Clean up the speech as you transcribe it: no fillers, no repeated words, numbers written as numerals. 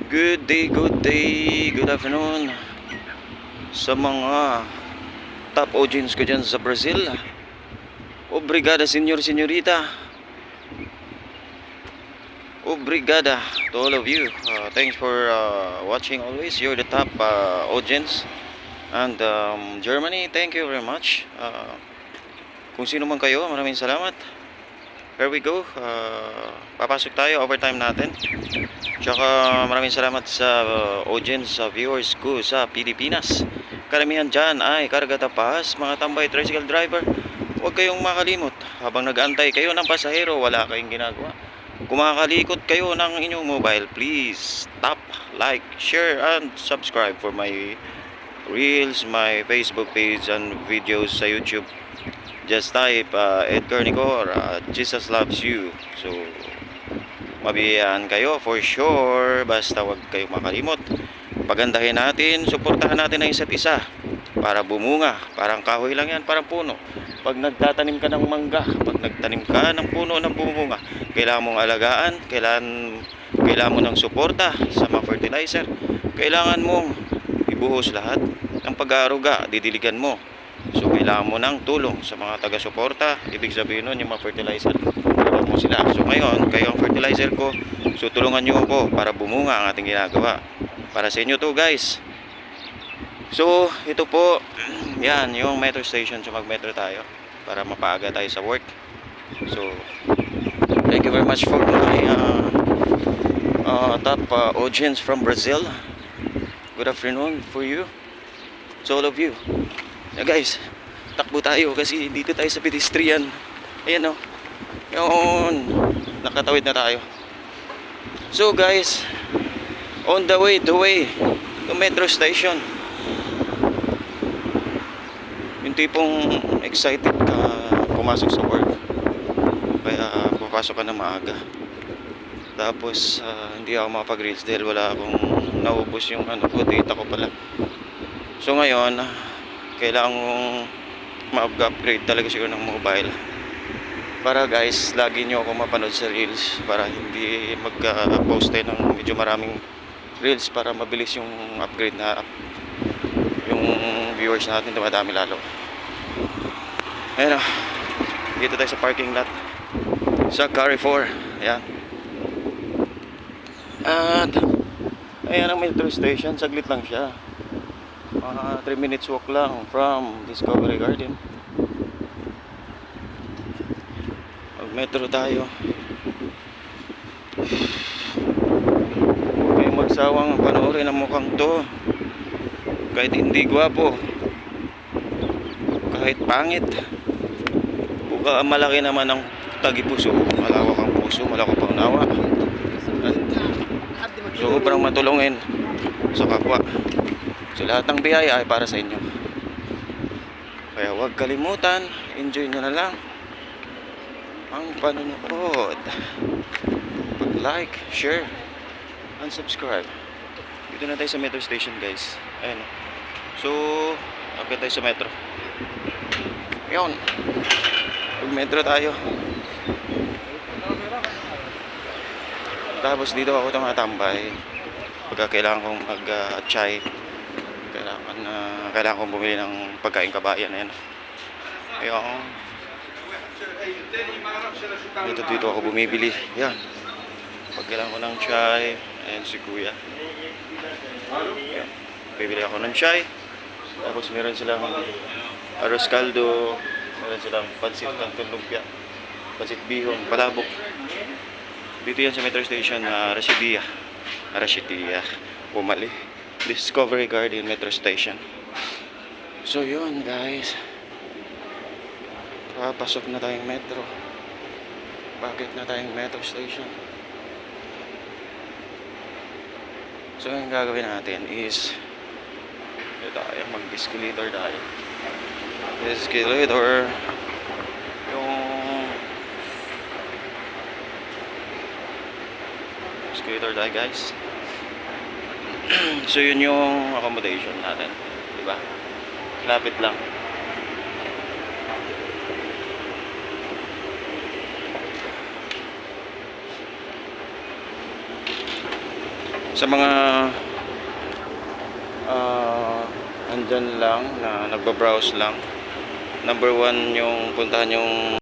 Good day, good afternoon sa mga top audience ko dyan sa Brazil. Obrigada, senyor, senyorita. Obrigada to all of you. Thanks for watching always. You're the top audience. And Germany, thank you very much. Kung sino man kayo, maraming salamat. Here we go. Papasok tayo, overtime natin. Tsaka maraming salamat sa audience, sa viewers ko sa Pilipinas. Karamihan dyan ay karga tapas, mga tambay tricycle driver. Huwag kayong makalimot. Habang nag-aantay kayo ng pasahero, wala kayong ginagawa. Kumakalikot kayo ng inyong mobile, please stop, like, share, and subscribe for my reels, my Facebook page, and videos sa YouTube. Just type Edgar Nicor, Jesus loves you. So mabiyayaan kayo for sure. Basta wag kayong makalimot. Pagandahin natin, suportahan natin ang isa't isa para bumunga. Parang kahoy lang yan, parang puno. Pag nagtatanim ka ng mangga, pag nagtanim ka ng puno ng bumunga, kailangan mong alagaan, kailangan mo ng suporta sa mga fertilizer. Kailangan mong ibuhos lahat ng pag-aaruga, didiligan mo. So kailangan mo ng tulong sa mga taga-suporta. Ibig sabihin nun, yung mga fertilizer, tulungan mo sila. So ngayon, kayo ang fertilizer ko. So tulungan nyo ako para bumunga ang ating ginagawa. Para sa inyo to guys. So ito po, yan yung metro station. So mag-metro tayo para mapaaga tayo sa work. So thank you very much for my top audience from Brazil. Good afternoon for you. So all of you. Guys, takbo tayo kasi dito tayo sa pedestrian. Ayan o. Yun. Nakatawid na tayo. So guys, on the way to metro station. Yung tipong excited ka pumasok sa work. Kaya papasok ka na maaga. Tapos hindi ako makapag-reels dahil wala akong naubos yung data ko pala. So ngayon, kailangan mong ma-upgrade talaga siguro ng mobile para guys, lagi nyo ako mapanood sa reels para hindi mag-post tayo ng medyo maraming reels para mabilis yung upgrade na yung viewers natin dumadami lalo. Ayan o, dito tayo sa parking lot sa Carrefour. Ayan. At ayan ang metro station, saglit lang siya. 3 minutes walk lang from Discovery Garden. Mag metro tayo. Huwag kayong magsawang panoorin ang mukhang to. Kahit hindi gwapo, kahit pangit, buka malaki naman ang tagipuso. Malawak ang puso, malawak ang nawa. So sobrang matulungin sa kapwa. So lahat ng biyaya ay para sa inyo. Kaya huwag kalimutan, enjoy nyo na lang ang panonood. Pag-like, share, and subscribe. Dito na tayo sa metro station guys. Ayan. So, akit tayo sa metro. Yun. Pag-metro tayo. Tapos dito ako tumatambay. Pagka kailangan kong mag-chai. Kailangan kong bumili ng pagkain kabayan. Ayan. Ayun. Dito ako bumibili. Yan. Pag kailangan ko ng chai. Ayan si kuya. Ayan. Bibili ako ng chai. Tapos meron silang arroz caldo. Meron silang pansit canton lumpia. Pansit bihon, palabok. Dito yan sa metro station na Residia. Pumali. Discovery Garden Metro Station. So yun guys, papasok na tayong metro. Bakit na tayong metro station? So yung gagawin natin is tayo mag-escalator tayo. Escalator. Yung escalator tayo guys. So yun yung accommodation natin, di ba? Lapit lang. Sa mga andyan lang na nagbabrowse lang, number one yung puntahan yung